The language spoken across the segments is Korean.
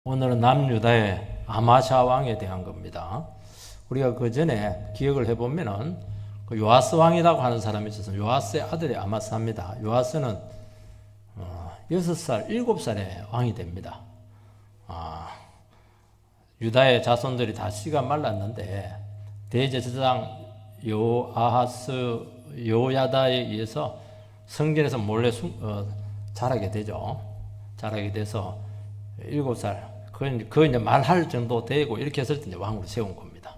오늘은 남유다의 아마샤 왕에 대한 겁니다. 우리가 그 전에 기억을 해보면은 그 요아스 왕이라고 하는 사람이 있어서 요아스의 아들이 아마사입니다. 요아스는 6살, 7살에 왕이 됩니다. 유다의 자손들이 다 씨가 말랐는데 대제사장 요아하스 요야다에 의해서 성전에서 몰래 자라게 되죠. 자라게 돼서 7살 그 이제 말할 정도 되고 이렇게 했을 때 이제 왕으로 세운 겁니다.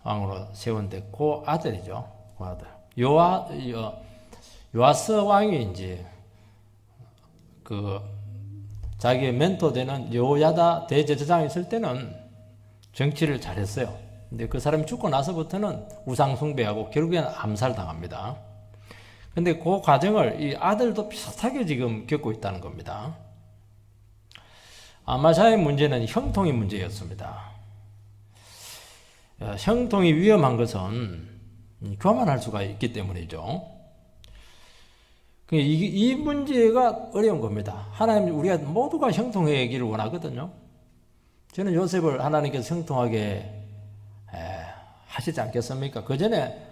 왕으로 세운데 그 아들이죠. 그 아들 요아스 왕이 이제 그 자기의 멘토 되는 요야다 대제사장이 있을 때는 정치를 잘했어요. 근데 그 사람이 죽고 나서부터는 우상 숭배하고 결국에는 암살당합니다. 근데 그 과정을 이 아들도 비슷하게 지금 겪고 있다는 겁니다. 아마샤의 문제는 형통의 문제였습니다. 형통이 위험한 것은 교만할 수가 있기 때문이죠. 이 문제가 어려운 겁니다. 하나님, 우리가 모두가 형통하기를 원하거든요. 저는 요셉을 하나님께서 형통하게 하시지 않겠습니까? 그 전에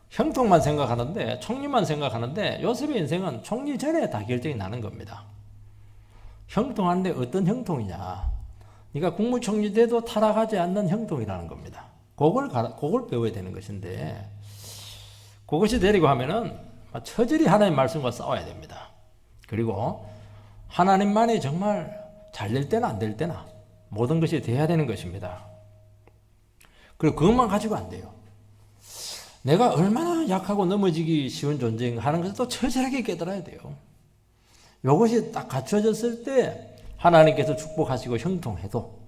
형통만 생각하는데, 총리만 생각하는데, 요셉의 인생은 총리 전에 다 결정이 나는 겁니다. 형통하는데 어떤 형통이냐? 네가 국무총리 돼도 타락하지 않는 형통이라는 겁니다. 그걸 배워야 되는 것인데, 그것이 되려고 하면은 처절히 하나님 말씀과 싸워야 됩니다. 그리고 하나님만이 정말 잘 될 때나 안 될 때나 모든 것이 돼야 되는 것입니다. 그리고 그것만 가지고 안 돼요. 내가 얼마나 약하고 넘어지기 쉬운 존재인가 하는 것을 또 처절하게 깨달아야 돼요. 이것이 딱 갖춰졌을 때 하나님께서 축복하시고 형통해도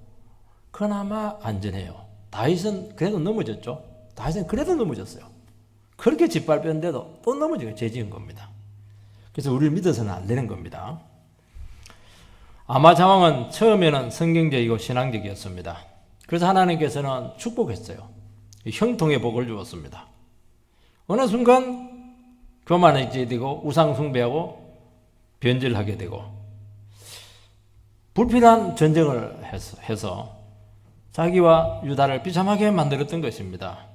그나마 안전해요. 다윗은 그래도 넘어졌죠. 다윗은 그래도 넘어졌어요. 그렇게 짓밟혔는데도 또 넘어지고 죄 지은 겁니다. 그래서 우리를 믿어서는 안 되는 겁니다. 아마샤 왕은 처음에는 성경적이고 신앙적이었습니다. 그래서 하나님께서는 축복했어요. 형통의 복을 주었습니다. 어느 순간 교만해지게 되고 우상 숭배하고 변질하게 되고 불필요한 전쟁을 해서 자기와 유다를 비참하게 만들었던 것입니다.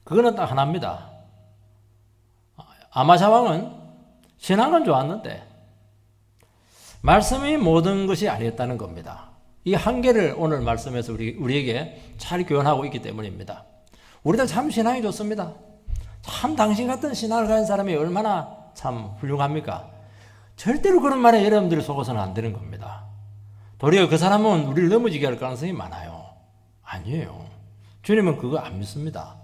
그거는 딱 하나입니다. 아마샤 왕은 신앙은 좋았는데 말씀이 모든 것이 아니었다는 겁니다. 이 한계를 오늘 말씀에서 우리에게 잘 교훈하고 있기 때문입니다. 우리들 참 신앙이 좋습니다. 참 당신 같은 신앙을 가진 사람이 얼마나 참 훌륭합니까? 절대로 그런 말에 여러분들이 속아서는 안 되는 겁니다. 도리어 그 사람은 우리를 넘어지게 할 가능성이 많아요. 아니에요. 주님은 그거 안 믿습니다.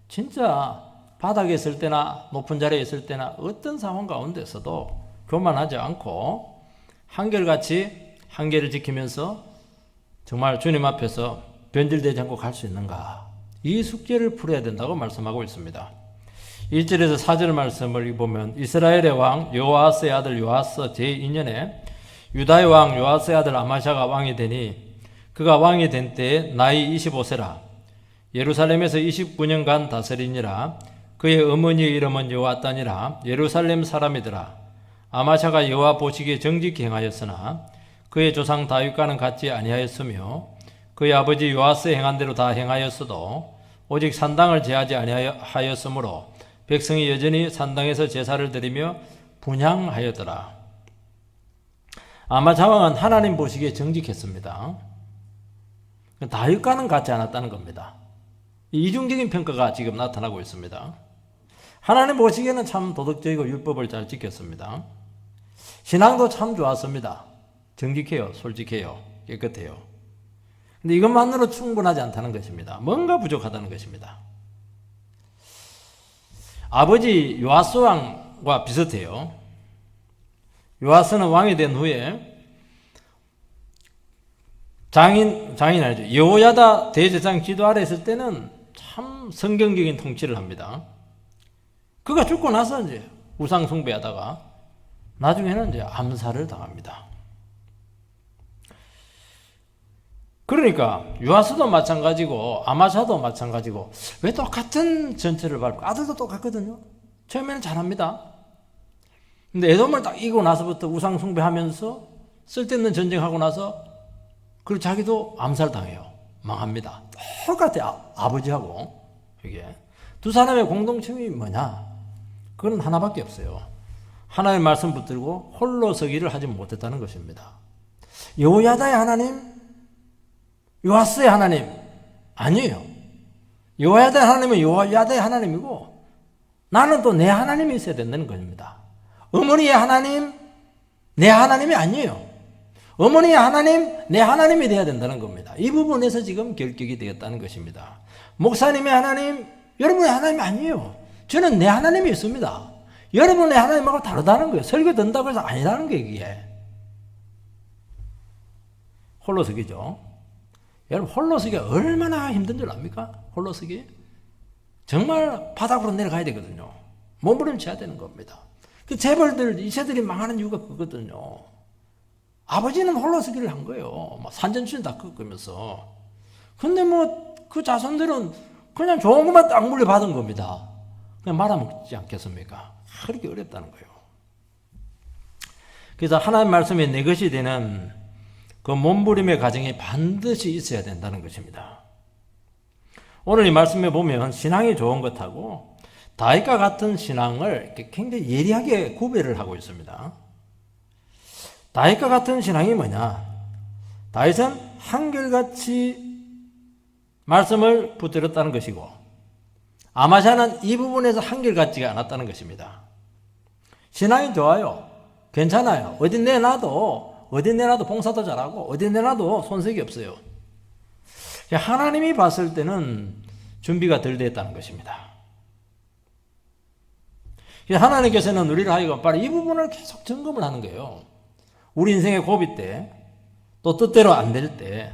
진짜 바닥에 있을 때나 높은 자리에 있을 때나 어떤 상황 가운데서도 교만하지 않고 한결같이 한계를 지키면서 정말 주님 앞에서 변질되지 않고 갈 수 있는가, 이 숙제를 풀어야 된다고 말씀하고 있습니다. 1절에서 4절 말씀을 보면 이스라엘의 왕 요아스의 아들 요아스 제2년에 유다의 왕 요아스의 아들 아마샤가 왕이 되니 그가 왕이 된 때에 나이 25세라. 예루살렘에서 29년간 다스리니라. 그의 어머니의 이름은 여호아단이라. 예루살렘 사람이더라. 아마샤가 여호와 보시기에 정직히 행하였으나 그의 조상 다윗과는 같지 아니하였으며 그의 아버지 요아스의 행한 대로 다 행하였어도 오직 산당을 제하지 아니하였으므로 백성이 여전히 산당에서 제사를 드리며 분향하였더라. 아마샤 왕은 하나님 보시기에 정직했습니다. 다윗과는 같지 않았다는 겁니다. 이중적인 평가가 지금 나타나고 있습니다. 하나님 보시기에는 참 도덕적이고 율법을 잘 지켰습니다. 신앙도 참 좋았습니다. 정직해요, 솔직해요, 깨끗해요. 근데 이것만으로 충분하지 않다는 것입니다. 뭔가 부족하다는 것입니다. 아버지 요아스 왕과 비슷해요. 요아스는 왕이 된 후에 장인 아니죠. 여호야다 대제사장 지도 아래 있을 때는 참 성경적인 통치를 합니다. 그가 죽고 나서 이제 우상 숭배하다가 나중에는 이제 암살을 당합니다. 그러니까 요아스도 마찬가지고 아마샤도 마찬가지고 왜 똑같은 전체를 밟고, 아들도 똑같거든요. 처음에는 잘합니다. 근데 에돔을 딱 이기고 나서부터 우상 숭배하면서 쓸데없는 전쟁하고 나서 그리고 자기도 암살당해요. 망합니다. 똑같아. 아버지하고. 이게 두 사람의 공동점이 뭐냐? 그건 하나밖에 없어요. 하나님의 말씀 붙들고 홀로 서기를 하지 못했다는 것입니다. 여호야다의 하나님, 요아스의 하나님 아니에요. 여호야다의 하나님은 여호야다의 하나님이고 나는 또 내 하나님이 있어야 된다는 겁니다. 어머니의 하나님, 내 하나님이 아니에요. 어머니의 하나님, 내 하나님이 되어야 된다는 겁니다. 이 부분에서 지금 결격이 되었다는 것입니다. 목사님의 하나님, 여러분의 하나님이 아니에요. 저는 내 하나님이 있습니다. 여러분의 하나님하고 다르다는 거예요. 설교 듣는다고 해서 아니라는 거예요, 이게. 홀로서기죠. 여러분, 홀로서기가 얼마나 힘든 줄 압니까? 홀로서기? 정말 바닥으로 내려가야 되거든요. 몸부림쳐야 되는 겁니다. 그 재벌들, 이세들이 망하는 이유가 그거거든요. 아버지는 홀로서기를 한 거예요. 막 산전수전 다 꺾으면서. 근데 뭐 그 자손들은 그냥 좋은 것만 딱 물려받은 겁니다. 그냥 말아먹지 않겠습니까? 그렇게 어렵다는 거예요. 그래서 하나님 말씀이 내 것이 되는 그 몸부림의 과정이 반드시 있어야 된다는 것입니다. 오늘 이 말씀에 보면 신앙이 좋은 것하고 다윗과 같은 신앙을 굉장히 예리하게 구별을 하고 있습니다. 다윗과 같은 신앙이 뭐냐? 다윗은 한결같이 말씀을 붙들었다는 것이고 아마샤는 이 부분에서 한결같지가 않았다는 것입니다. 신앙이 좋아요. 괜찮아요. 어디 내놔도 봉사도 잘하고 어디 내놔도 손색이 없어요. 하나님이 봤을 때는 준비가 덜 됐다는 것입니다. 하나님께서는 우리를 하여금 바로 이 부분을 계속 점검을 하는 거예요. 우리 인생의 고비 때, 또 뜻대로 안 될 때,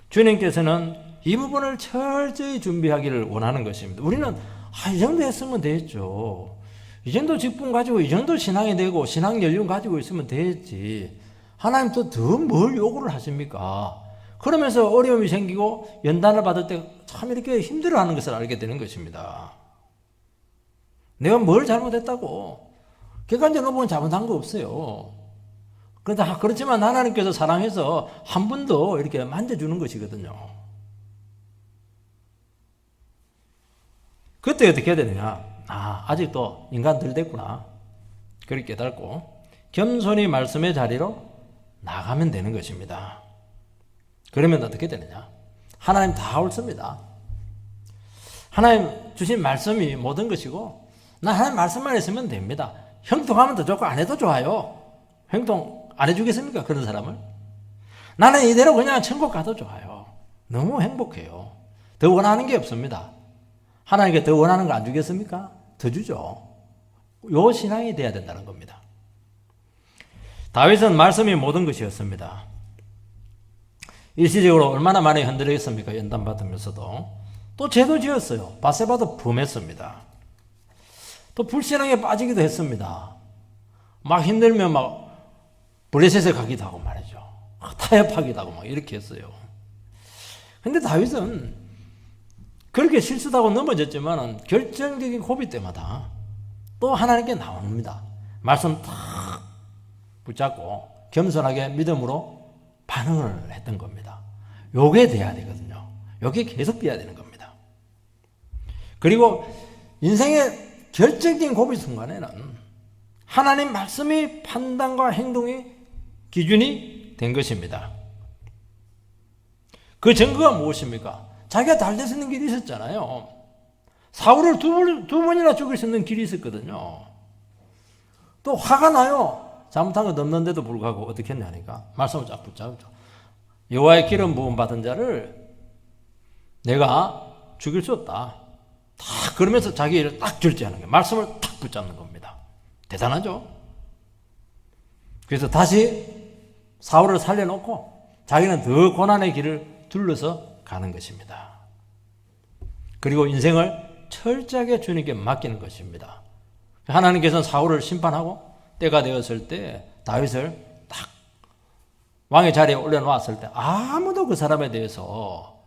주님께서는 이 부분을 철저히 준비하기를 원하는 것입니다. 우리는, 이 정도 했으면 됐죠. 이 정도 직분 가지고, 이 정도 신앙이 되고, 신앙 연륜 가지고 있으면 됐지. 하나님 또 더 뭘 요구를 하십니까? 그러면서 어려움이 생기고, 연단을 받을 때 참 이렇게 힘들어 하는 것을 알게 되는 것입니다. 내가 뭘 잘못했다고. 객관적으로 보면 잘못한 거 없어요. 그렇지만 하나님께서 사랑해서 한 번 더 이렇게 만져주는 것이거든요. 그때 어떻게 해야 되느냐? 아직도 인간 덜 됐구나. 그렇게 깨닫고 겸손히 말씀의 자리로 나가면 되는 것입니다. 그러면 어떻게 되느냐? 하나님 다 옳습니다. 하나님 주신 말씀이 모든 것이고 나 하나님 말씀만 했으면 됩니다. 형통하면 더 좋고 안 해도 좋아요. 형통 안 해주겠습니까? 그런 사람을? 나는 이대로 그냥 천국 가도 좋아요. 너무 행복해요. 더 원하는 게 없습니다. 하나님께 더 원하는 거 안 주겠습니까? 더 주죠. 요 신앙이 돼야 된다는 겁니다. 다윗은 말씀이 모든 것이었습니다. 일시적으로 얼마나 많이 흔들렸습니까? 연단받으면서도. 또 죄도 지었어요. 바세바도 범했습니다. 또 불신앙에 빠지기도 했습니다. 막 힘들면 막 블레셋에 가기도 하고 말이죠. 타협하기도 하고 막 이렇게 했어요. 근데 다윗은 그렇게 실수도 하고 넘어졌지만 결정적인 고비 때마다 또 하나님께 나옵니다. 말씀 탁 붙잡고 겸손하게 믿음으로 반응을 했던 겁니다. 요게 돼야 되거든요. 요게 계속 돼야 되는 겁니다. 그리고 인생의 결정적인 고비 순간에는 하나님 말씀이 판단과 행동의 기준이 된 것입니다. 그 증거가 무엇입니까? 자기가 달될 수 있는 길이 있었잖아요. 사울을 두 번이나 죽일 수 있는 길이 있었거든요. 또 화가 나요. 잘못한 건 없는데도 불구하고 어떻게 했냐니까 말씀을 쫙 붙잡죠. 여호와의 기름 부음 받은 자를 내가 죽일 수 없다. 딱 그러면서 자기 일을 딱 결제하는 거예요. 말씀을 딱 붙잡는 겁니다. 대단하죠? 그래서 다시 사울을 살려놓고 자기는 더 고난의 길을 둘러서 가는 것입니다. 그리고 인생을 철저하게 주님께 맡기는 것입니다. 하나님께서는 사울을 심판하고 때가 되었을 때 다윗을 딱 왕의 자리에 올려놓았을 때 아무도 그 사람에 대해서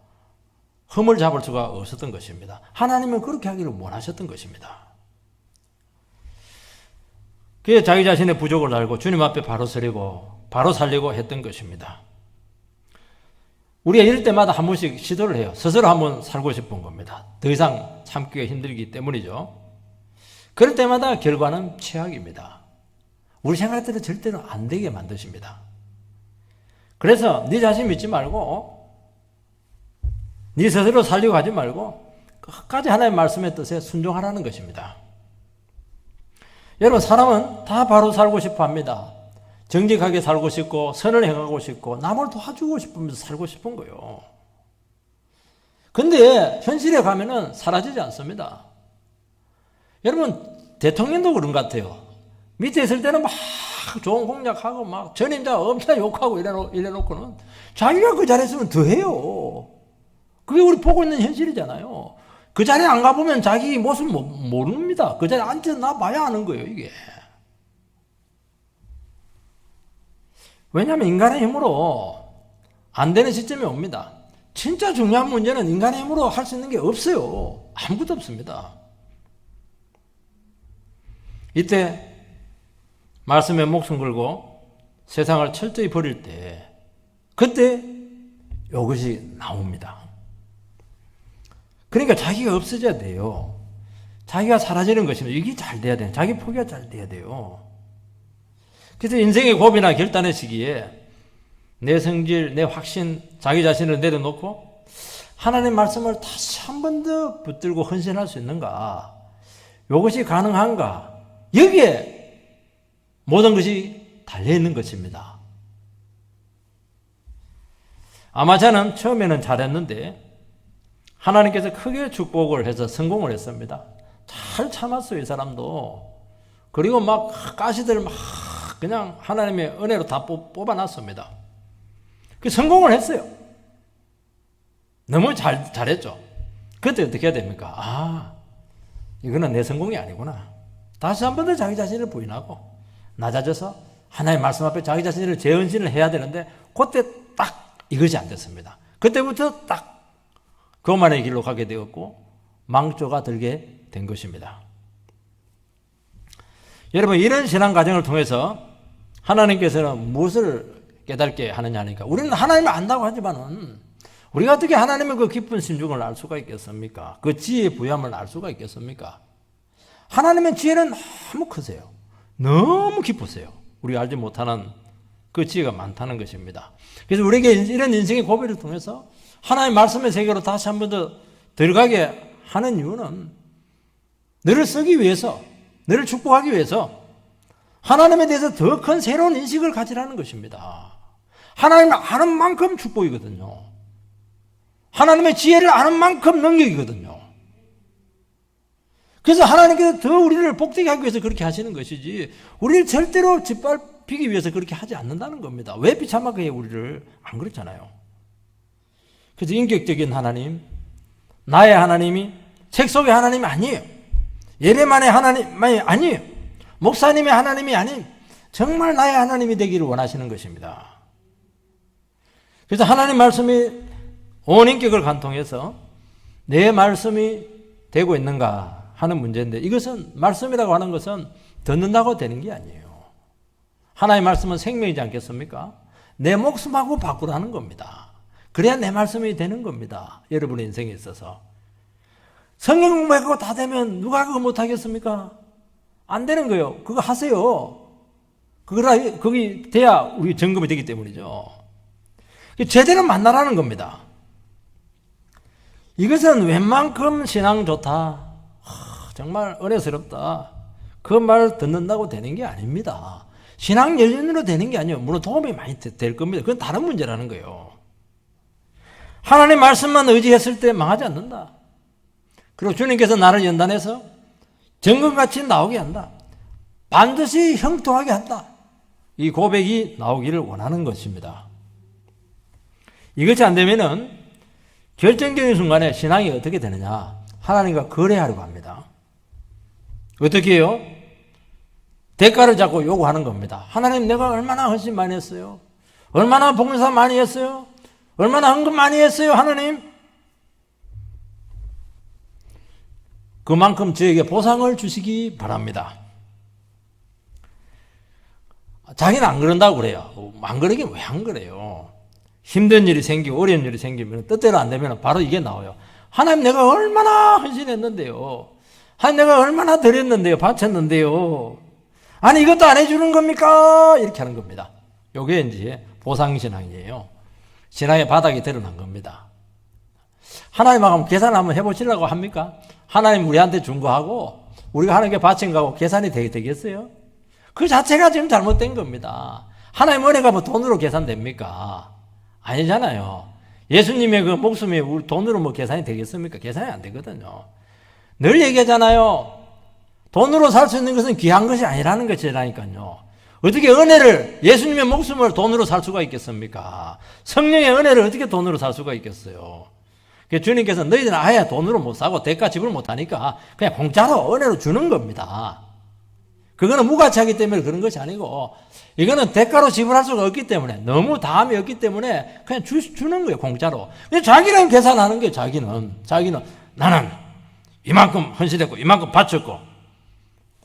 흠을 잡을 수가 없었던 것입니다. 하나님은 그렇게 하기를 원하셨던 것입니다. 그래서 자기 자신의 부족을 알고 주님 앞에 바로 서리고 바로 살리고 했던 것입니다. 우리가 이럴 때마다 한 번씩 시도를 해요. 스스로 한번 살고 싶은 겁니다. 더 이상 참기가 힘들기 때문이죠. 그럴 때마다 결과는 최악입니다. 우리 생각대로 절대로 안 되게 만드십니다. 그래서 네 자신 믿지 말고 네 스스로 살려고 하지 말고 끝까지 하나님의 말씀의 뜻에 순종하라는 것입니다. 여러분, 사람은 다 바로 살고 싶어 합니다. 정직하게 살고 싶고 선을 행하고 싶고 남을 도와주고 싶으면서 살고 싶은 거예요. 근데 현실에 가면은 사라지지 않습니다. 여러분, 대통령도 그런 것 같아요. 밑에 있을 때는 막 좋은 공약하고 막 전임자 엄청 욕하고 이래놓고는 자기가 그 자리에 있으면 더 해요. 그게 우리 보고 있는 현실이잖아요. 그 자리에 안 가보면 자기 모습 모릅니다. 그 자리에 앉아나 봐야 아는 거예요, 이게. 왜냐하면 인간의 힘으로 안 되는 시점이 옵니다. 진짜 중요한 문제는 인간의 힘으로 할 수 있는 게 없어요. 아무것도 없습니다. 이때 말씀에 목숨 걸고 세상을 철저히 버릴 때 그때 이것이 나옵니다. 그러니까 자기가 없어져야 돼요. 자기가 사라지는 것입니다. 이게 잘 돼야 돼요. 자기 포기가 잘 돼야 돼요. 그래서 인생의 고비나 결단의 시기에 내 성질, 내 확신, 자기 자신을 내려놓고 하나님의 말씀을 다시 한 번 더 붙들고 헌신할 수 있는가? 이것이 가능한가? 여기에 모든 것이 달려있는 것입니다. 아마 저는 처음에는 잘했는데 하나님께서 크게 축복을 해서 성공을 했습니다. 잘 참았어요, 이 사람도. 그리고 막 가시들 막 그냥 하나님의 은혜로 다 뽑아놨습니다. 그 성공을 했어요. 너무 잘했죠. 그때 어떻게 해야 됩니까? 아, 이거는 내 성공이 아니구나. 다시 한 번 더 자기 자신을 부인하고 낮아져서 하나님의 말씀 앞에 자기 자신을 재헌신을 해야 되는데 그때 딱 이것이 안 됐습니다. 그때부터 딱 그것만의 길로 가게 되었고 망조가 들게 된 것입니다. 여러분, 이런 신앙 과정을 통해서 하나님께서는 무엇을 깨닫게 하느냐 하니까 우리는 하나님을 안다고 하지만은 우리가 어떻게 하나님의 그 깊은 심중을 알 수가 있겠습니까? 그 지혜의 부여함을 알 수가 있겠습니까? 하나님의 지혜는 너무 크세요. 너무 깊으세요. 우리가 알지 못하는 그 지혜가 많다는 것입니다. 그래서 우리에게 이런 인생의 고비를 통해서 하나님의 말씀의 세계로 다시 한 번 더 들어가게 하는 이유는 너를 쓰기 위해서, 너를 축복하기 위해서 하나님에 대해서 더 큰 새로운 인식을 가지라는 것입니다. 하나님을 아는 만큼 축복이거든요. 하나님의 지혜를 아는 만큼 능력이거든요. 그래서 하나님께서 더 우리를 복되게 하기 위해서 그렇게 하시는 것이지 우리를 절대로 짓밟히기 위해서 그렇게 하지 않는다는 겁니다. 왜 비참하게 해 우리를? 안 그렇잖아요. 그래서 인격적인 하나님, 나의 하나님이 책 속의 하나님이 아니에요. 예배만의 하나님이 아니에요. 목사님의 하나님이 아닌 정말 나의 하나님이 되기를 원하시는 것입니다. 그래서 하나님 말씀이 온 인격을 관통해서 내 말씀이 되고 있는가 하는 문제인데 이것은 말씀이라고 하는 것은 듣는다고 되는 게 아니에요. 하나님의 말씀은 생명이지 않겠습니까? 내 목숨하고 바꾸라는 겁니다. 그래야 내 말씀이 되는 겁니다. 여러분의 인생에 있어서. 성경 공부하고 다 되면 누가 그거 못하겠습니까? 안 되는 거예요. 그거 하세요. 그게 돼야 우리 점검이 되기 때문이죠. 제대로 만나라는 겁니다. 이것은 웬만큼 신앙 좋다. 정말 은혜스럽다. 그 말 듣는다고 되는 게 아닙니다. 신앙 연륜으로 되는 게 아니에요. 물론 도움이 많이 될 겁니다. 그건 다른 문제라는 거예요. 하나님 말씀만 의지했을 때 망하지 않는다. 그리고 주님께서 나를 연단해서 정금같이 나오게 한다. 반드시 형통하게 한다. 이 고백이 나오기를 원하는 것입니다. 이것이 안 되면은 결정적인 순간에 신앙이 어떻게 되느냐? 하나님과 거래하려고 합니다. 어떻게 해요? 대가를 잡고 요구하는 겁니다. 하나님, 내가 얼마나 헌신 많이 했어요? 얼마나 봉사 많이 했어요? 얼마나 헌금 많이 했어요, 하나님? 그만큼 저에게 보상을 주시기 바랍니다. 자기는 안 그런다고 그래요. 안 그러긴 왜 안 그래요? 힘든 일이 생기고 어려운 일이 생기면 뜻대로 안 되면 바로 이게 나와요. 하나님 내가 얼마나 헌신했는데요. 하나님 내가 얼마나 드렸는데요. 바쳤는데요. 아니 이것도 안 해주는 겁니까? 이렇게 하는 겁니다. 이게 이제 보상신앙이에요. 신앙의 바닥이 드러난 겁니다. 하나님하고 계산 한번 해보시려고 합니까? 하나님 우리한테 준 거하고 우리가 하나님께 바친 거하고 계산이 되겠어요? 그 자체가 지금 잘못된 겁니다. 하나님 은혜가 뭐 돈으로 계산됩니까? 아니잖아요. 예수님의 그 목숨이 우리 돈으로 뭐 계산이 되겠습니까? 계산이 안 되거든요. 늘 얘기하잖아요. 돈으로 살 수 있는 것은 귀한 것이 아니라는 것이라니까요. 어떻게 은혜를, 예수님의 목숨을 돈으로 살 수가 있겠습니까? 성령의 은혜를 어떻게 돈으로 살 수가 있겠어요? 주님께서 너희들은 아예 돈으로 못 사고 대가 지불 못 하니까 그냥 공짜로 은혜로 주는 겁니다. 그거는 무가치하기 때문에 그런 것이 아니고 이거는 대가로 지불할 수가 없기 때문에 너무 다함이 없기 때문에 그냥 주는 거예요. 공짜로. 자기는 계산하는 거예요. 자기는 나는 이만큼 헌신했고 이만큼 바쳤고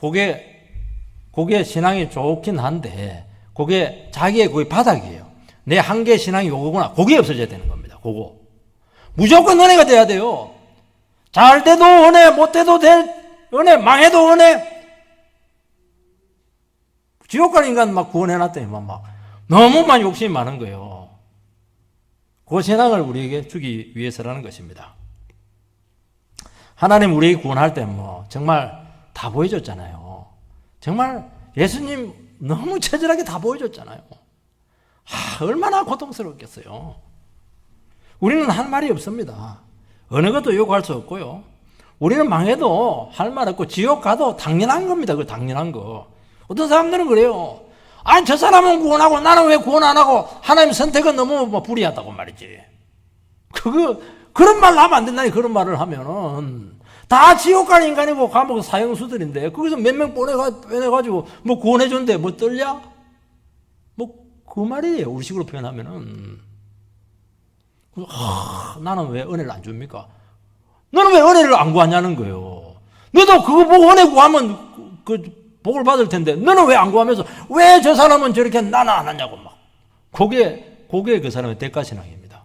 그게 신앙이 좋긴 한데 그게 자기의 거의 바닥이에요. 내 한계 신앙이 요거구나. 그게 없어져야 되는 겁니다. 그거 무조건 은혜가 돼야 돼요. 잘 돼도 은혜, 못 돼도 은혜, 망해도 은혜. 지옥 갈 인간 막 구원해놨더니만 막 너무 많이 욕심이 많은 거예요. 그 신앙을 우리에게 주기 위해서라는 것입니다. 하나님 우리에게 구원할 때 뭐 정말 다 보여줬잖아요. 정말 예수님 너무 처절하게 다 보여줬잖아요. 얼마나 고통스럽겠어요. 우리는 할 말이 없습니다. 어느 것도 요구할 수 없고요. 우리는 망해도 할 말 없고 지옥 가도 당연한 겁니다. 그 당연한 거. 어떤 사람들은 그래요. 아니 저 사람은 구원하고 나는 왜 구원 안 하고 하나님 선택은 너무 불리하다고 말이지. 그런 말 하면 안 된다니. 그런 말을 하면은 다 지옥 갈 인간이고 감옥 사형수들인데 거기서 몇 명 빼내가지고 뭐 구원해 준대 뭐 떨냐? 뭐 그 말이에요. 우리식으로 표현하면은. 나는 왜 은혜를 안 줍니까? 너는 왜 은혜를 안 구하냐는 거예요. 너도 그거 보고 은혜 구하면 그 복을 받을 텐데 너는 왜 안 구하면서 왜 저 사람은 저렇게 나는 안 하냐고 막. 그게 그 사람의 대가신앙입니다.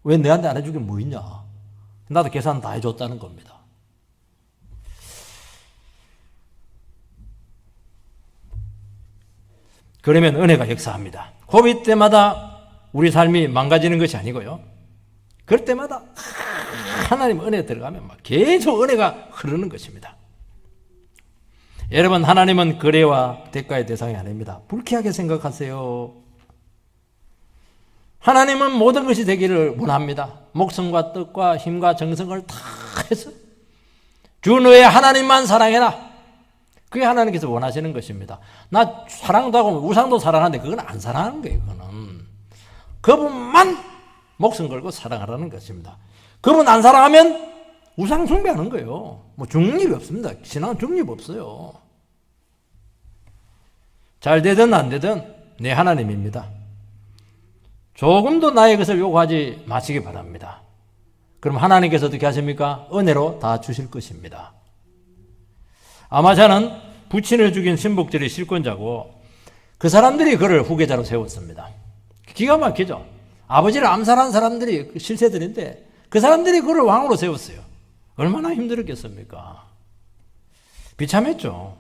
왜 내한테 안 해주긴 뭐 있냐? 나도 계산 다 해줬다는 겁니다. 그러면 은혜가 역사합니다. 고비 때마다 우리 삶이 망가지는 것이 아니고요. 그럴 때마다 하나님 은혜 들어가면 막 계속 은혜가 흐르는 것입니다. 여러분, 하나님은 거래와 대가의 대상이 아닙니다. 불쾌하게 생각하세요. 하나님은 모든 것이 되기를 원합니다. 목숨과 뜻과 힘과 정성을 다 해서 주 너의 하나님만 사랑해라. 그게 하나님께서 원하시는 것입니다. 나 사랑도 하고 우상도 사랑하는데 그건 안 사랑하는 거예요. 그분만 목숨 걸고 사랑하라는 것입니다. 그분 안 사랑하면 우상 숭배하는 거예요. 뭐 중립이 없습니다. 신앙은 중립 없어요. 잘 되든 안 되든 내 하나님입니다. 조금도 나의 것을 요구하지 마시기 바랍니다. 그럼 하나님께서 어떻게 하십니까? 은혜로 다 주실 것입니다. 아마샤는 부친을 죽인 신복들의 실권자고 그 사람들이 그를 후계자로 세웠습니다. 기가 막히죠. 아버지를 암살한 사람들이 실세들인데 그 사람들이 그를 왕으로 세웠어요. 얼마나 힘들었겠습니까? 비참했죠.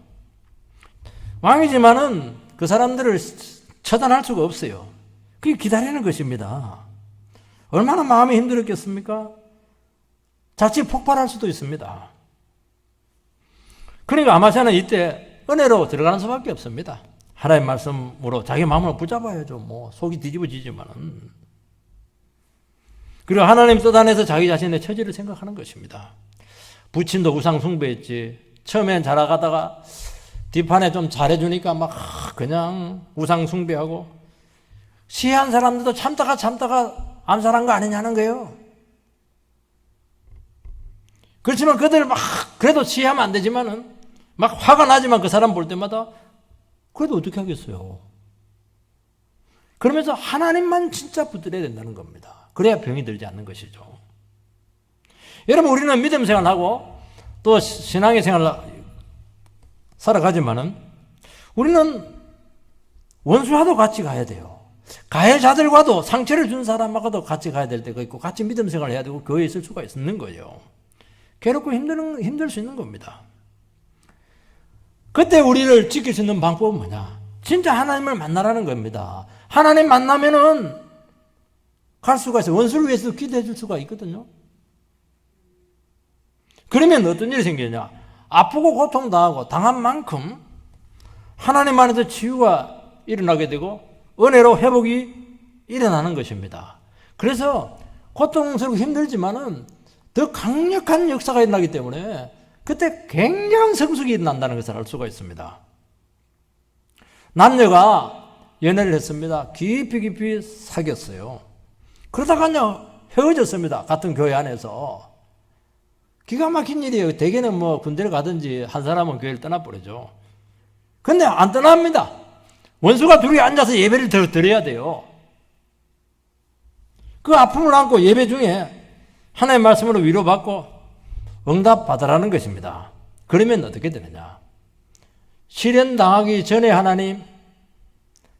왕이지만은 그 사람들을 처단할 수가 없어요. 그게 기다리는 것입니다. 얼마나 마음이 힘들었겠습니까? 자칫 폭발할 수도 있습니다. 그러니까 아마샤는 이때 은혜로 들어가는 수밖에 없습니다. 하나님 말씀으로 자기 마음을 붙잡아야죠. 뭐 속이 뒤집어지지만은. 그리고 하나님 뜻 안에서 자기 자신의 처지를 생각하는 것입니다. 부친도 우상 숭배했지. 처음엔 잘하다가 뒷판에 좀 잘해주니까 막 그냥 우상 숭배하고 시해한 사람들도 참다가 암살한 거 아니냐는 거예요. 그렇지만 그들 막 그래도 시해하면 안 되지만은 막 화가 나지만 그 사람 볼 때마다 그래도 어떻게 하겠어요? 그러면서 하나님만 진짜 붙들어야 된다는 겁니다. 그래야 병이 들지 않는 것이죠. 여러분, 우리는 믿음 생활하고 또 신앙의 생활을 살아가지만은 우리는 원수와도 같이 가야 돼요. 가해자들과도 상처를 준 사람하고도 같이 가야 될 때가 있고 같이 믿음 생활을 해야 되고 교회에 있을 수가 있는 거예요. 괴롭고 힘들 수 있는 겁니다. 그때 우리를 지킬 수 있는 방법은 뭐냐? 진짜 하나님을 만나라는 겁니다. 하나님 만나면은 갈 수가 있어요. 원수를 위해서 기도해 줄 수가 있거든요. 그러면 어떤 일이 생기냐? 아프고 고통당하고 당한 만큼 하나님 안에서 치유가 일어나게 되고 은혜로 회복이 일어나는 것입니다. 그래서 고통스럽고 힘들지만은 더 강력한 역사가 일어나기 때문에 그때 굉장한 성숙이 일어난다는 것을 알 수가 있습니다. 남녀가 연애를 했습니다. 깊이 사귀었어요. 그러다가요 헤어졌습니다. 같은 교회 안에서. 기가 막힌 일이에요. 대개는 뭐 군대를 가든지 한 사람은 교회를 떠나버리죠. 근데 안 떠납니다. 원수가 둘이 앉아서 예배를 드려야 돼요. 그 아픔을 안고 예배 중에 하나님의 말씀으로 위로받고 응답받으라는 것입니다. 그러면 어떻게 되느냐? 실현당하기 전에 하나님,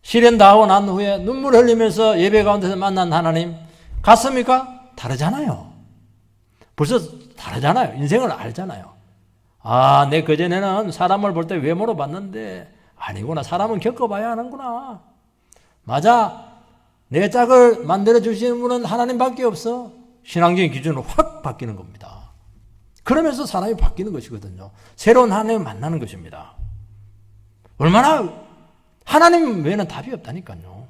실현당하고 난 후에 눈물 흘리면서 예배 가운데서 만난 하나님 같습니까? 다르잖아요. 벌써 다르잖아요. 인생을 알잖아요. 아, 내 그전에는 사람을 볼 때 외모로 봤는데 아니구나. 사람은 겪어봐야 하는구나. 맞아. 내 짝을 만들어주시는 분은 하나님밖에 없어. 신앙적인 기준으로 확 바뀌는 겁니다. 그러면서 사람이 바뀌는 것이거든요. 새로운 하나님을 만나는 것입니다. 얼마나 하나님 외에는 답이 없다니까요.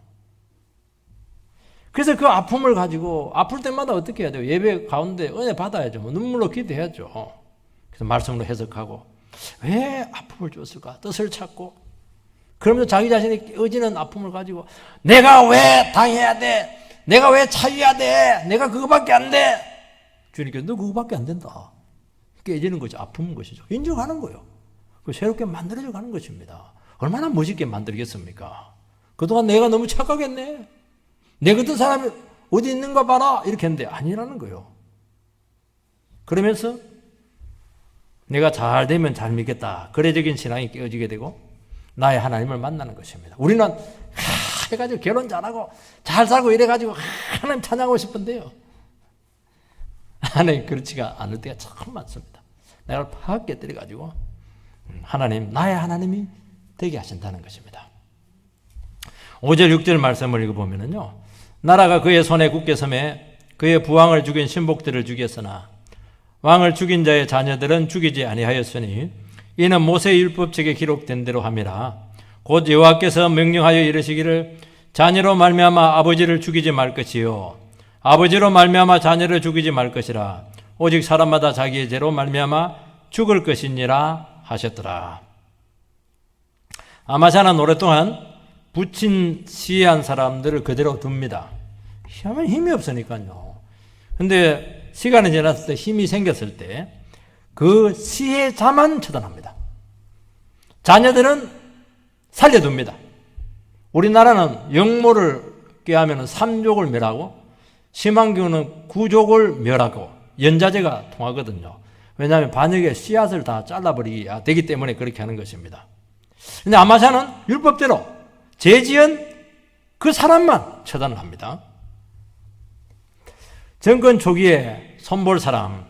그래서 그 아픔을 가지고 아플 때마다 어떻게 해야 돼요? 예배 가운데 은혜 받아야죠. 뭐 눈물로 기도해야죠. 그래서 말씀으로 해석하고 왜 아픔을 줬을까? 뜻을 찾고 그러면서 자기 자신이 의지는 아픔을 가지고 내가 왜 당해야 돼? 내가 왜 차유해야 돼? 내가 그거밖에 안 돼? 주님께서 너 그거밖에 안 된다. 깨지는 거죠. 아픈 것이죠. 인정하는 거예요. 새롭게 만들어져 가는 것입니다. 얼마나 멋있게 만들겠습니까? 그동안 내가 너무 착각했네. 내 같은 사람이 어디 있는가 봐라. 이렇게 했는데 아니라는 거예요. 그러면서 내가 잘 되면 잘 믿겠다. 거래적인 신앙이 깨어지게 되고 나의 하나님을 만나는 것입니다. 우리는 해가지고 결혼 잘하고 잘 살고 이래가지고 하나님 찬양하고 싶은데요. 하나님 그렇지가 않을 때가 참 많습니다. 내가 팍 깨뜨려가지고 하나님, 나의 하나님이 되게 하신다는 것입니다. 5절 6절 말씀을 읽어보면요. 나라가 그의 손에 굳게 섬에 그의 부왕을 죽인 신복들을 죽였으나 왕을 죽인 자의 자녀들은 죽이지 아니하였으니 이는 모세의 율법책에 기록된 대로 함이라. 곧 여호와께서 명령하여 이르시기를 자녀로 말미암아 아버지를 죽이지 말 것이요 아버지로 말미암아 자녀를 죽이지 말 것이라. 오직 사람마다 자기의 죄로 말미암아 죽을 것이니라 하셨더라. 아마샤는 오랫동안 부친 시해한 사람들을 그대로 둡니다. 힘이 없으니까요. 근데 시간이 지났을 때 힘이 생겼을 때 그 시해자만 처단합니다. 자녀들은 살려둡니다. 우리나라는 영모를 꾀하면 3족을 멸하고 심한 경우는 9족을 멸하고 연자제가 통하거든요. 왜냐하면 반역의 씨앗을 다 잘라버리야 되기 때문에 그렇게 하는 것입니다. 근데 아마샤는 율법대로 죄지은 그 사람만 처단을 합니다. 정권 초기에 손볼 사람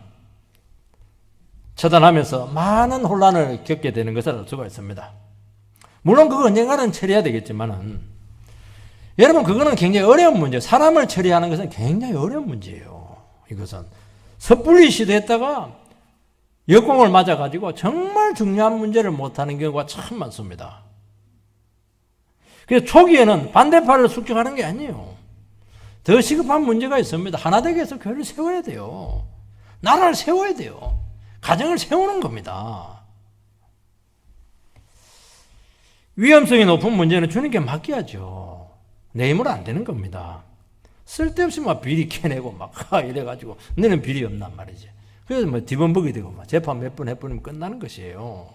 처단하면서 많은 혼란을 겪게 되는 것을 알 수가 있습니다. 물론 그거 언젠가는 처리해야 되겠지만은 여러분 그거는 굉장히 어려운 문제예요. 사람을 처리하는 것은 굉장히 어려운 문제예요. 이것은 섣불리 시도했다가 역공을 맞아가지고 정말 중요한 문제를 못하는 경우가 참 많습니다. 그래서 초기에는 반대파를 숙적하는 게 아니에요. 더 시급한 문제가 있습니다. 하나되게 해서 교회를 세워야 돼요. 나라를 세워야 돼요. 가정을 세우는 겁니다. 위험성이 높은 문제는 주님께 맡겨야죠. 내 힘으로 안 되는 겁니다. 쓸데없이 막 비리 캐내고 막 이래가지고 너는 비리 없단 말이지. 그래서 뭐 뒤범벅이 되고 막 재판 몇 번 해버리면 끝나는 것이에요.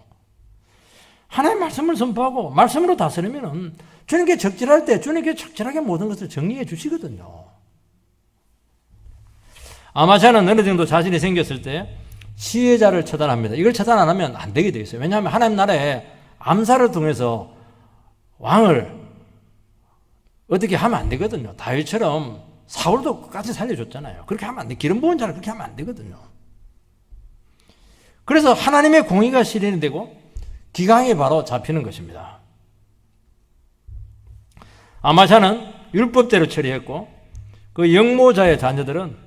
하나님의 말씀을 선포하고 말씀으로 다스리면은 주님께 적절할 때 주님께 적절하게 모든 것을 정리해 주시거든요. 아마샤는 어느 정도 자신이 생겼을 때 시해자를 처단합니다. 이걸 처단 안 하면 안 되게 되어 있어요. 왜냐하면 하나님 나라에 암살을 통해서 왕을 어떻게 하면 안 되거든요. 다윗처럼 사울도 끝까지 살려줬잖아요. 그렇게 하면 안 돼. 기름 부은 자를 그렇게 하면 안 되거든요. 그래서 하나님의 공의가 실현이 되고 기강이 바로 잡히는 것입니다. 아마샤는 율법대로 처리했고 그 영모자의 자녀들은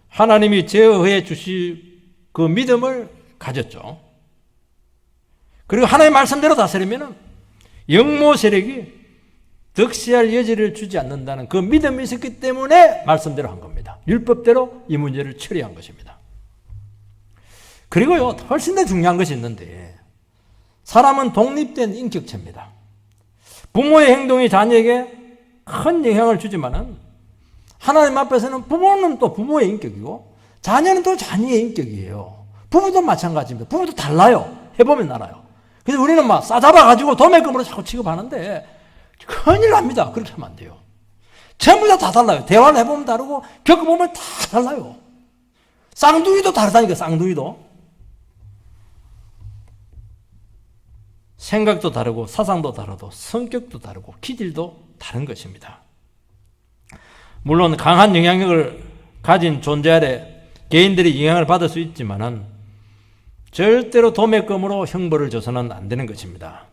하나님이 제어해 주실 그 믿음을 가졌죠. 그리고 하나님의 말씀대로 다스리면 영모 세력이 득세할 여지를 주지 않는다는 그 믿음이 있었기 때문에 말씀대로 한 겁니다. 율법대로 이 문제를 처리한 것입니다. 그리고요, 훨씬 더 중요한 것이 있는데 사람은 독립된 인격체입니다. 부모의 행동이 자녀에게 큰 영향을 주지만은 하나님 앞에서는 부모는 또 부모의 인격이고 자녀는 또 자녀의 인격이에요. 부부도 마찬가지입니다. 부부도 달라요. 해보면 알아요. 그래서 우리는 막 싸잡아가지고 도매금으로 자꾸 취급하는데 큰일 납니다. 그렇게 하면 안 돼요. 전부 다 달라요. 대화를 해보면 다르고 겪어보면 다 달라요. 쌍둥이도 다르다니까. 쌍둥이도. 생각도 다르고 사상도 다르고 성격도 다르고 기질도 다른 것입니다. 물론 강한 영향력을 가진 존재 아래 개인들이 영향을 받을 수 있지만은 절대로 도매금으로 형벌을 줘서는 안 되는 것입니다.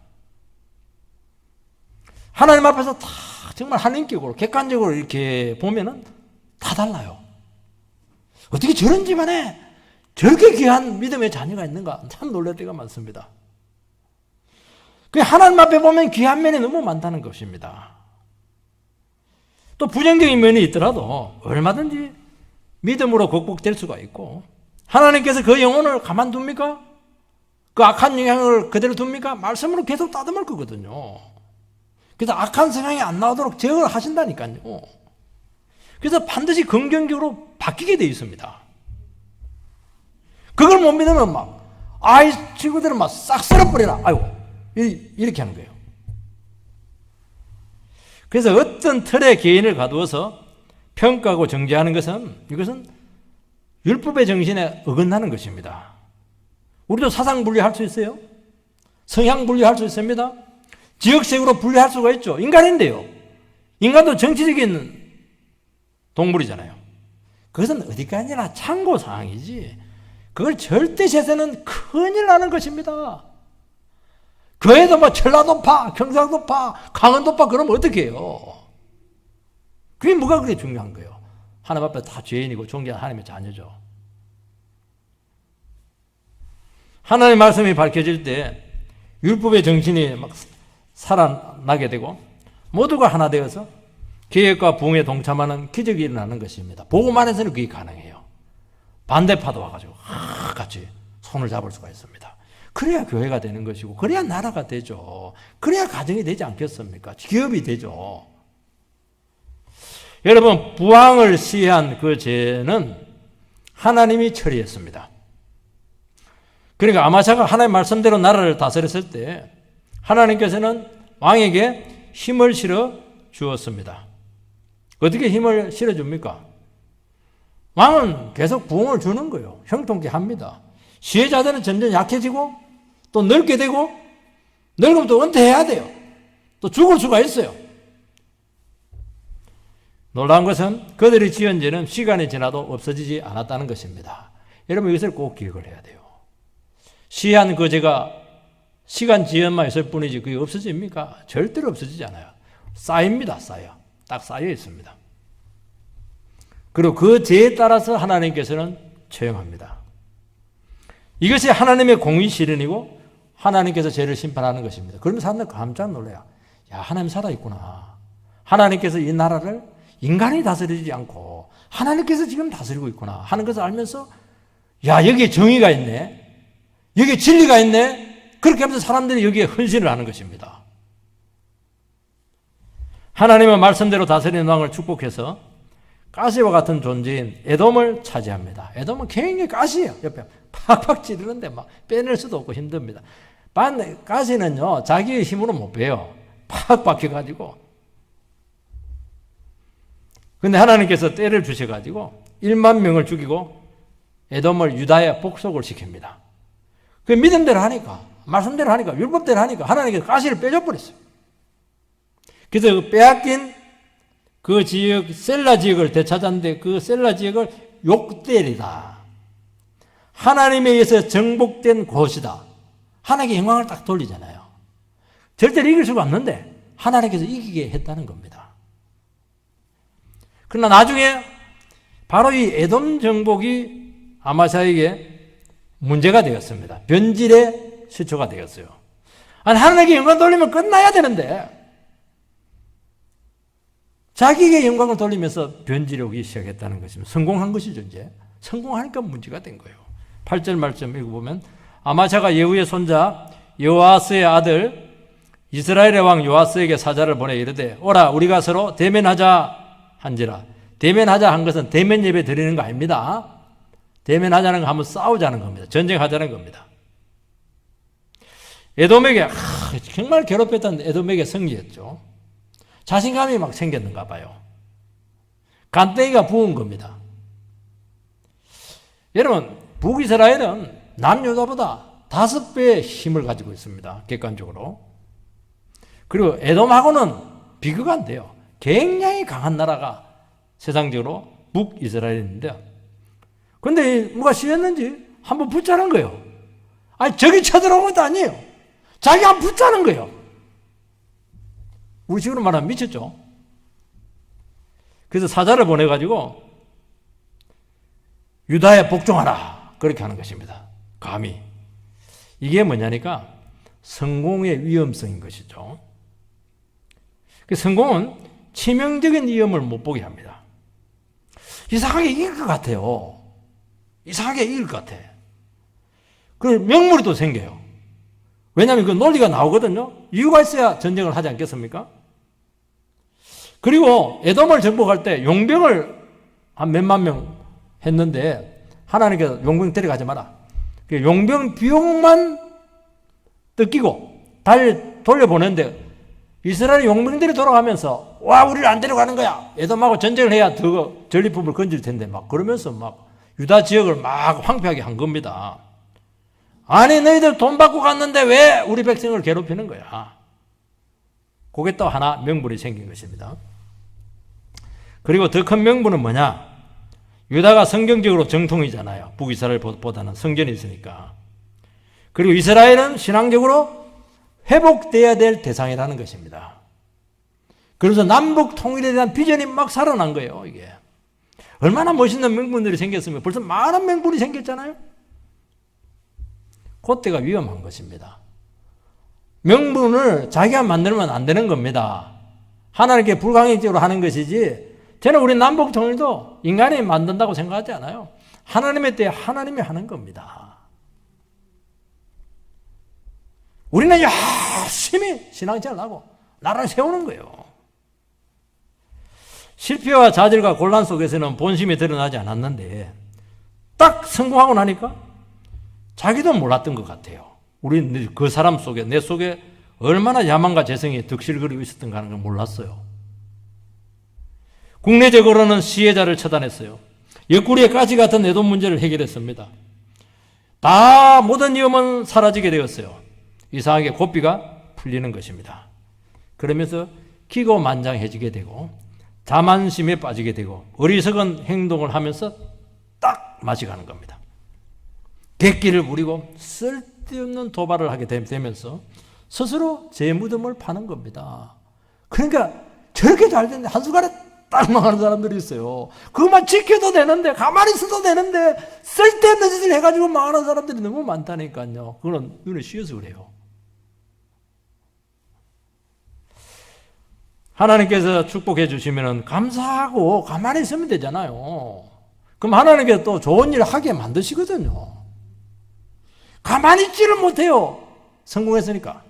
하나님 앞에서 다 정말 하나님격으로 객관적으로 이렇게 보면은 다 달라요. 어떻게 저런 집안에 저렇게 귀한 믿음의 자녀가 있는가 참 놀랄 때가 많습니다. 그 하나님 앞에 보면 귀한 면이 너무 많다는 것입니다. 또 부정적인 면이 있더라도 얼마든지 믿음으로 극복될 수가 있고 하나님께서 그 영혼을 가만둡니까? 그 악한 영향을 그대로 둡니까? 말씀으로 계속 따듬을 거거든요. 그래서 악한 성향이 안 나오도록 제어를 하신다니까요. 그래서 반드시 긍정적으로 바뀌게 되어 있습니다. 그걸 못 믿으면 아이 친구들은 싹 쓸어버리라. 아이고, 이렇게 하는 거예요. 그래서 어떤 틀에 개인을 가두어서 평가하고 정죄하는 이것은 율법의 정신에 어긋나는 것입니다. 우리도 사상 분리할 수 있어요. 성향 분리할 수 있습니다. 지역색으로 분리할 수가 있죠. 인간인데요. 인간도 정치적인 동물이잖아요. 그것은 어디까지나 참고사항이지 그걸 절대 세서는 큰일 나는 것입니다. 교회도 전라도파, 경상도파, 강원도파 그러면 어떻게 해요? 그게 뭐가 그렇게 중요한 거예요? 하나님 앞에 다 죄인이고 존귀한 하나님의 자녀죠. 하나님의 말씀이 밝혀질 때 율법의 정신이 살아나게 되고 모두가 하나 되어서 계획과 부흥에 동참하는 기적이 일어나는 것입니다. 복음 안에서는 그게 가능해요. 반대파도 와가지고 같이 손을 잡을 수가 있습니다. 그래야 교회가 되는 것이고 그래야 나라가 되죠. 그래야 가정이 되지 않겠습니까? 기업이 되죠. 여러분 부황을 시해한 그 죄는 하나님이 처리했습니다. 그러니까 아마샤가 하나님의 말씀대로 나라를 다스렸을 때 하나님께서는 왕에게 힘을 실어 주었습니다. 어떻게 힘을 실어 줍니까? 왕은 계속 부흥을 주는 거예요. 형통케 합니다. 시혜자들은 점점 약해지고 또 늙게 되고 늙으면 또 은퇴해야 돼요. 또 죽을 수가 있어요. 놀라운 것은 그들이 지은 죄는 시간이 지나도 없어지지 않았다는 것입니다. 여러분 이것을 꼭 기억을 해야 돼요. 시한 그 죄가 시간 지연만 있을 뿐이지 그게 없어집니까? 절대로 없어지지 않아요. 쌓입니다. 쌓여. 딱 쌓여 있습니다. 그리고 그 죄에 따라서 하나님께서는 처형합니다. 이것이 하나님의 공의 실현이고 하나님께서 죄를 심판하는 것입니다. 그러면 사람들 깜짝 놀라요. 야, 하나님 살아있구나. 하나님께서 이 나라를 인간이 다스리지 않고 하나님께서 지금 다스리고 있구나 하는 것을 알면서 야, 여기에 정의가 있네. 여기에 진리가 있네. 그렇게 하면서 사람들이 여기에 헌신을 하는 것입니다. 하나님의 말씀대로 다스리는 왕을 축복해서 가시와 같은 존재인 에돔을 차지합니다. 에돔은 굉장히 가시예요. 옆에 팍팍 찌르는데 막 빼낼 수도 없고 힘듭니다. 가시는요, 자기의 힘으로 못 빼요. 팍 박혀가지고. 근데 하나님께서 때를 주셔가지고 1만 명을 죽이고 에돔을 유다에 복속을 시킵니다. 그 믿음대로 하니까, 말씀대로 하니까, 율법대로 하니까 하나님께서 가시를 빼줘버렸어요. 그래서 그 빼앗긴 그 지역 셀라 지역을 되찾았는데 그 셀라 지역을 욕대리다. 하나님에 의해서 정복된 곳이다. 하나님께 영광을 딱 돌리잖아요. 절대로 이길 수가 없는데 하나님께서 이기게 했다는 겁니다. 그러나 나중에 바로 이 에돔 정복이 아마샤에게 문제가 되었습니다. 변질의 시초가 되었어요. 아니, 하나님께 영광 돌리면 끝나야 되는데 자기에게 영광을 돌리면서 변질이 오기 시작했다는 것입니다. 성공한 것이죠. 이제 성공하니까 문제가 된 거예요. 8절 말씀 읽어보면 아마샤가 예후의 손자 여호아스의 아들 이스라엘의 왕 요아스에게 사자를 보내 이르되 오라 우리가 서로 대면하자 한지라. 대면하자 한 것은 대면 예배 드리는 거 아닙니다. 대면하자는 거 하면 싸우자는 겁니다. 전쟁하자는 겁니다. 에돔에게 정말 괴롭혔던 에돔에게 승리했죠. 자신감이 막 생겼는가 봐요. 간땡이가 부은 겁니다. 여러분, 북이스라엘은 남유다보다 5배의 힘을 가지고 있습니다. 객관적으로. 그리고 에돔하고는 비교가 안 돼요. 굉장히 강한 나라가 세상적으로 북이스라엘인데, 근데 뭐가 씌었는지 한번 붙자는 거예요. 아니, 적이 쳐들어온 것도 아니에요. 자기 한번 붙자는 거예요. 우리 식으로 말하면 미쳤죠. 그래서 사자를 보내가지고 유다에 복종하라 그렇게 하는 것입니다. 감히. 이게 뭐냐니까 성공의 위험성인 것이죠. 성공은 치명적인 위험을 못 보게 합니다. 이상하게 이길 것 같아요. 이상하게 이길 것 같아. 그 명물이 또 생겨요. 왜냐하면 그 논리가 나오거든요. 이유가 있어야 전쟁을 하지 않겠습니까? 그리고 에돔을 정복할 때 용병을 한 몇만 명 했는데 하나님께서 용병 데려가지 마라. 용병 비용만 뜯기고 달 돌려보냈는데 이스라엘 용병들이 돌아가면서 와 우리를 안 데려가는 거야. 에돔하고 전쟁을 해야 더 전리품을 건질 텐데 막 그러면서 막 유다 지역을 막 황폐하게 한 겁니다. 아니 너희들 돈 받고 갔는데 왜 우리 백성을 괴롭히는 거야. 그게 또 하나 명분이 생긴 것입니다. 그리고 더 큰 명분은 뭐냐. 유다가 성경적으로 정통이잖아요. 북이스라엘보다는 성전이 있으니까. 그리고 이스라엘은 신앙적으로 회복돼야 될 대상이라는 것입니다. 그래서 남북 통일에 대한 비전이 막 살아난 거예요. 이게 얼마나 멋있는 명분들이 생겼으면 벌써 많은 명분이 생겼잖아요. 그때가 위험한 것입니다. 명분을 자기가 만들면 안 되는 겁니다. 하나님께 불강행적으로 하는 것이지 저는 우리 남북 통일도 인간이 만든다고 생각하지 않아요. 하나님에 대해 하나님이 하는 겁니다. 우리는 열심히 신앙생활을 하고 나라를 세우는 거예요. 실패와 좌절과 곤란 속에서는 본심이 드러나지 않았는데 딱 성공하고 나니까 자기도 몰랐던 것 같아요. 우리 그 사람 속에 내 속에 얼마나 야망과 재성이 득실거리고 있었던가 하는 걸 몰랐어요. 국내적으로는 시혜자를 처단했어요. 옆구리에 가시 같은 에돔 문제를 해결했습니다. 다 모든 위험은 사라지게 되었어요. 이상하게 고삐가 풀리는 것입니다. 그러면서 기고만장해지게 되고 자만심에 빠지게 되고 어리석은 행동을 하면서 딱 맛이 가는 겁니다. 객기를 부리고 쓸데없는 도발을 하게 되면서 스스로 제 무덤을 파는 겁니다. 그러니까 저렇게 잘 되는데 한순간에 딱 망하는 사람들이 있어요. 그것만 지켜도 되는데 가만히 있어도 되는데 쓸데없는 짓을 해가지고 망하는 사람들이 너무 많다니까요. 그건 눈에 씌어서 그래요. 하나님께서 축복해 주시면 감사하고 가만히 있으면 되잖아요. 그럼 하나님께서 또 좋은 일을 하게 만드시거든요. 가만히 있지를 못해요. 성공했으니까.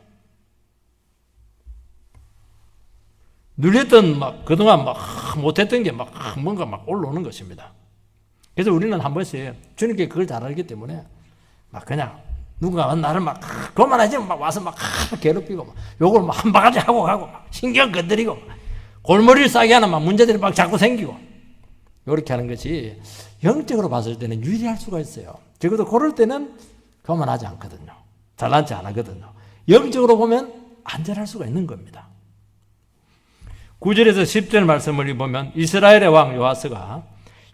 눌렸던 그동안 못했던 게 뭔가 올라오는 것입니다. 그래서 우리는 한 번씩 주님께 그걸 잘 알기 때문에 그냥 누군가 나를 그만하지 와서 괴롭히고 욕을 한 바가지 하고 가고 신경 건드리고 골머리를 싸게 하는 문제들이 자꾸 생기고 이렇게 하는 것이 영적으로 봤을 때는 유리할 수가 있어요. 적어도 그럴 때는 그만하지 않거든요. 잘난 체 안 하거든요. 영적으로 보면 안전할 수가 있는 겁니다. 9절에서 10절 말씀을 보면 이스라엘의 왕 요아스가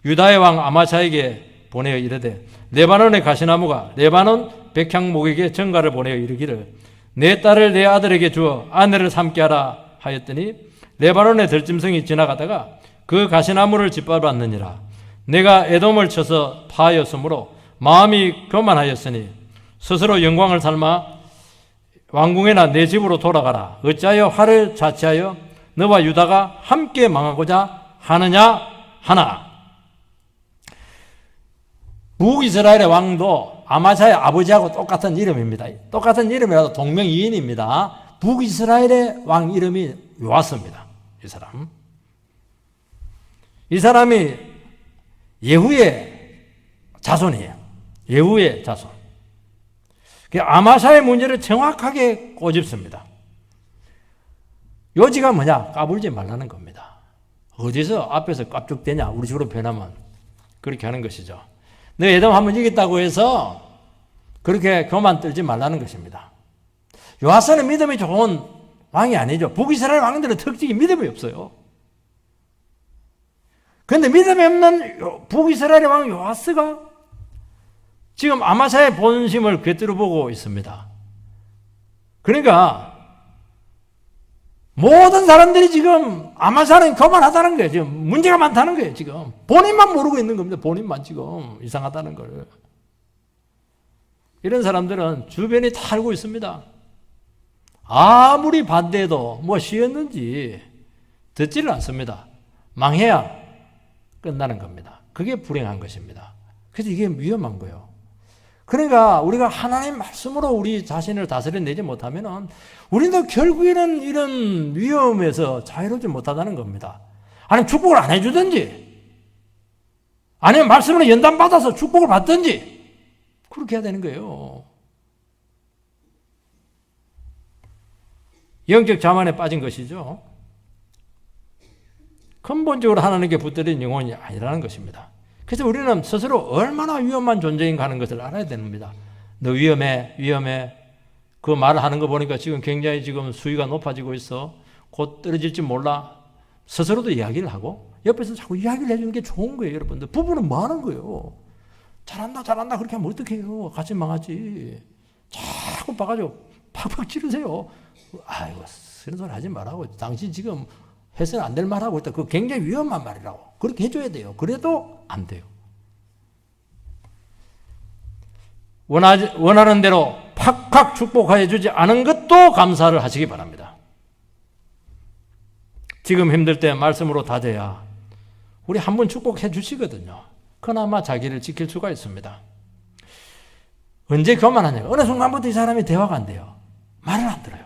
유다의 왕 아마샤에게 보내어 이르되 레바논의 가시나무가 레바논 백향목에게 전가를 보내어 이르기를 내 딸을 내 아들에게 주어 아내를 삼게 하라 하였더니 레바논의 들짐승이 지나가다가 그 가시나무를 짓밟았느니라. 내가 에돔을 쳐서 파하였으므로 마음이 교만하였으니 스스로 영광을 삼아 왕궁에나 내 집으로 돌아가라. 어찌하여 화를 자취하여 너와 유다가 함께 망하고자 하느냐 하나. 북이스라엘의 왕도 아마샤의 아버지하고 똑같은 이름입니다. 똑같은 이름이라도 동명이인입니다. 북이스라엘의 왕 이름이 요아스입니다. 이 사람이 예후의 자손이에요. 예후의 자손. 아마샤의 문제를 정확하게 꼬집습니다. 요지가 뭐냐? 까불지 말라는 겁니다. 어디서 앞에서 깝죽대냐? 우리 식으로 변하면 그렇게 하는 것이죠. 너 에돔 한번 이겼다고 해서 그렇게 교만 떨지 말라는 것입니다. 요아스는 믿음이 좋은 왕이 아니죠. 북이스라엘 왕들은 특징이 믿음이 없어요. 그런데 믿음이 없는 북이스라엘의 왕 요아스가 지금 아마샤의 본심을 꿰뚫어 보고 있습니다. 그러니까 모든 사람들이 지금 아마샤는 교만하다는 거예요. 지금 문제가 많다는 거예요. 지금 본인만 모르고 있는 겁니다. 본인만 지금 이상하다는 걸. 이런 사람들은 주변에 다 알고 있습니다. 아무리 반대해도 뭐 쉬었는지 듣지를 않습니다. 망해야 끝나는 겁니다. 그게 불행한 것입니다. 그래서 이게 위험한 거예요. 그러니까 우리가 하나님 말씀으로 우리 자신을 다스려내지 못하면 우리도 결국에는 이런 위험에서 자유롭지 못하다는 겁니다. 아니면 축복을 안 해주든지 아니면 말씀으로 연단받아서 축복을 받든지 그렇게 해야 되는 거예요. 영적 자만에 빠진 것이죠. 근본적으로 하나님께 붙들린 영혼이 아니라는 것입니다. 그래서 우리는 스스로 얼마나 위험한 존재인가 하는 것을 알아야 됩니다. 너 위험해, 위험해. 그 말을 하는 거 보니까 지금 굉장히 지금 수위가 높아지고 있어. 곧 떨어질지 몰라. 스스로도 이야기를 하고 옆에서 자꾸 이야기를 해주는 게 좋은 거예요, 여러분들. 부부는 뭐 하는 거예요? 잘한다, 잘한다. 그렇게 하면 어떡해요? 같이 망하지. 자꾸 봐가지고 팍팍 찌르세요. 아이고, 그런 소리 하지 말라고. 당신 지금 해서는 안 될 말하고 있다. 그거 굉장히 위험한 말이라고. 그렇게 해줘야 돼요. 그래도 안 돼요. 원하는 대로 팍팍 축복해 주지 않은 것도 감사를 하시기 바랍니다. 지금 힘들 때 말씀으로 다져야 우리 한 번 축복해 주시거든요. 그나마 자기를 지킬 수가 있습니다. 언제 교만하냐고. 어느 순간부터 이 사람이 대화가 안 돼요. 말을 안 들어요.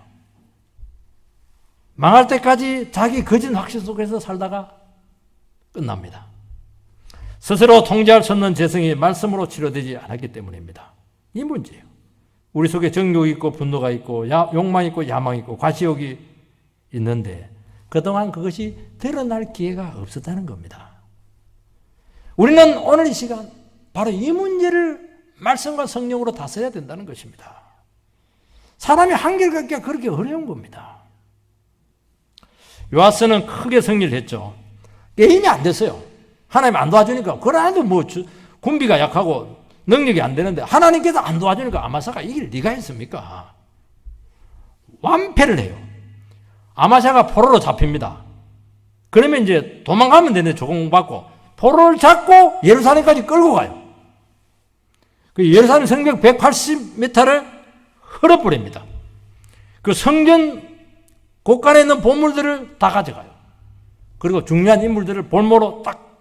망할 때까지 자기 거짓 확신 속에서 살다가 끝납니다. 스스로 통제할 수 없는 재성이 말씀으로 치료되지 않았기 때문입니다. 이 문제예요. 우리 속에 정욕이 있고 분노가 있고 욕망이 있고 야망이 있고 과시욕이 있는데 그동안 그것이 드러날 기회가 없었다는 겁니다. 우리는 오늘 이 시간 바로 이 문제를 말씀과 성령으로 다스려야 된다는 것입니다. 사람이 한결같게 그렇게 어려운 겁니다. 요아스는 크게 승리를 했죠. 게임이 안 됐어요. 하나님 안 도와주니까. 그래도 뭐 군비가 약하고 능력이 안 되는데 하나님께서 안 도와주니까 아마샤가 이길 리가 있습니까? 완패를 해요. 아마샤가 포로로 잡힙니다. 그러면 이제 도망가면 되는데 조공받고 포로를 잡고 예루살렘까지 끌고 가요. 그 예루살렘 성벽 180m를 헐어버립니다. 그 성전 곳간에 있는 보물들을 다 가져가요. 그리고 중요한 인물들을 볼모로 딱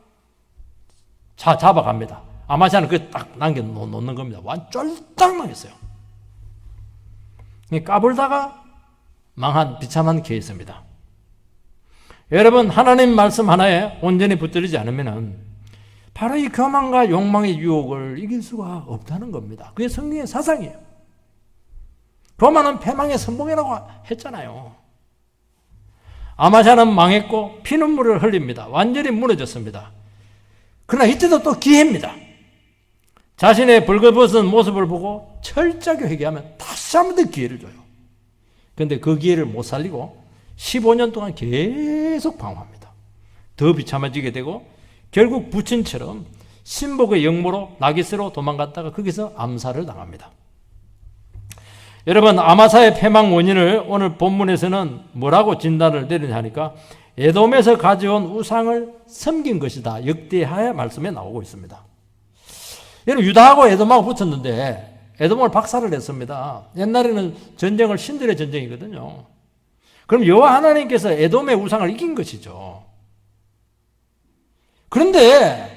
잡아갑니다. 아마샤는 그걸 딱 남겨놓는 겁니다. 쫄딱 망했어요. 까불다가 망한 비참한 케이스입니다. 여러분, 하나님 말씀 하나에 온전히 붙들리지 않으면 바로 이 교만과 욕망의 유혹을 이길 수가 없다는 겁니다. 그게 성경의 사상이에요. 교만은 패망의 선봉이라고 했잖아요. 아마샤는 망했고 피눈물을 흘립니다. 완전히 무너졌습니다. 그러나 이때도 또 기회입니다. 자신의 벌거벗은 모습을 보고 철저하게 회개하면 다시 한 번 더 기회를 줘요. 그런데 그 기회를 못 살리고 15년 동안 계속 방황합니다. 더 비참해지게 되고 결국 부친처럼 신복의 영모로 나깃으로 도망갔다가 거기서 암살을 당합니다. 여러분, 아마사의 패망 원인을 오늘 본문에서는 뭐라고 진단을 내리냐 하니까 에돔에서 가져온 우상을 섬긴 것이다. 역대하의 말씀에 나오고 있습니다. 여러분, 유다하고 에돔하고 붙었는데 에돔을 박살을 냈습니다. 옛날에는 전쟁을 신들의 전쟁이거든요. 그럼 여호와 하나님께서 에돔의 우상을 이긴 것이죠. 그런데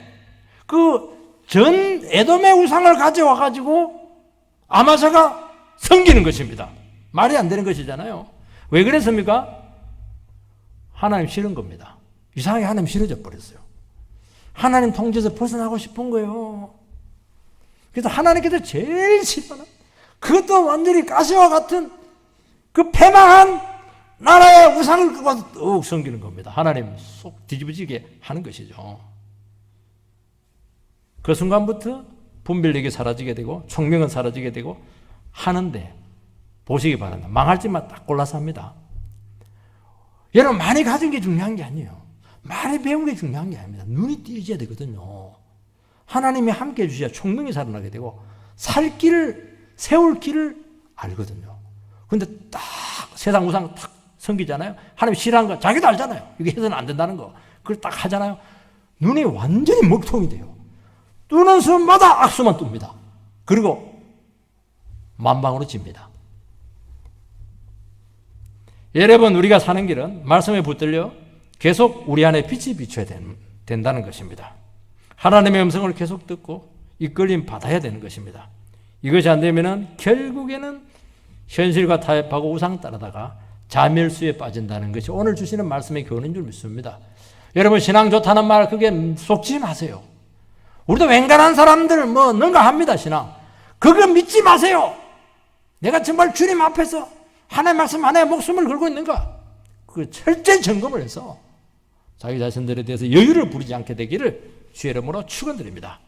그 전 에돔의 우상을 가져와 가지고 아마사가 섬기는 것입니다. 말이 안 되는 것이잖아요. 왜 그랬습니까? 하나님 싫은 겁니다. 이상하게 하나님 싫어져 버렸어요. 하나님 통제에서 벗어나고 싶은 거예요. 그래서 하나님께서 제일 싫어하는, 그것도 완전히 가시와 같은 그 패망한 나라의 우상을 갖고 와서 더욱 섬기는 겁니다. 하나님 속 뒤집어지게 하는 것이죠. 그 순간부터 분별력이 사라지게 되고 총명은 사라지게 되고 하는데, 보시기 바랍니다. 망할 짓만 딱 골라서 합니다. 여러분, 많이 가진 게 중요한 게 아니에요. 많이 배운 게 중요한 게 아닙니다. 눈이 띄어져야 되거든요. 하나님이 함께 해주셔야 총명이 살아나게 되고 살 길을, 세울 길을 알거든요. 그런데 딱 세상 우상 딱 섬기잖아요. 하나님 싫어하는 거 자기도 알잖아요. 이게 해서는 안 된다는 거. 그걸 딱 하잖아요. 눈이 완전히 먹통이 돼요. 뜨는 순마다 악수만 뜹니다. 그리고 만방으로 집니다. 여러분, 우리가 사는 길은 말씀에 붙들려 계속 우리 안에 빛이 비춰야 된다는 것입니다. 하나님의 음성을 계속 듣고 이끌림 받아야 되는 것입니다. 이것이 안 되면 결국에는 현실과 타협하고 우상 따르다가 자멸수에 빠진다는 것이 오늘 주시는 말씀의 교훈인 줄 믿습니다. 여러분, 신앙 좋다는 말 그게 속지 마세요. 우리도 웬간한 사람들 능가합니다. 신앙. 그거 믿지 마세요. 내가 정말 주님 앞에서 하나님 말씀 안에 목숨을 걸고 있는가? 그 철저히 점검을 해서 자기 자신들에 대해서 여유를 부리지 않게 되기를 주의 이름으로 축원드립니다.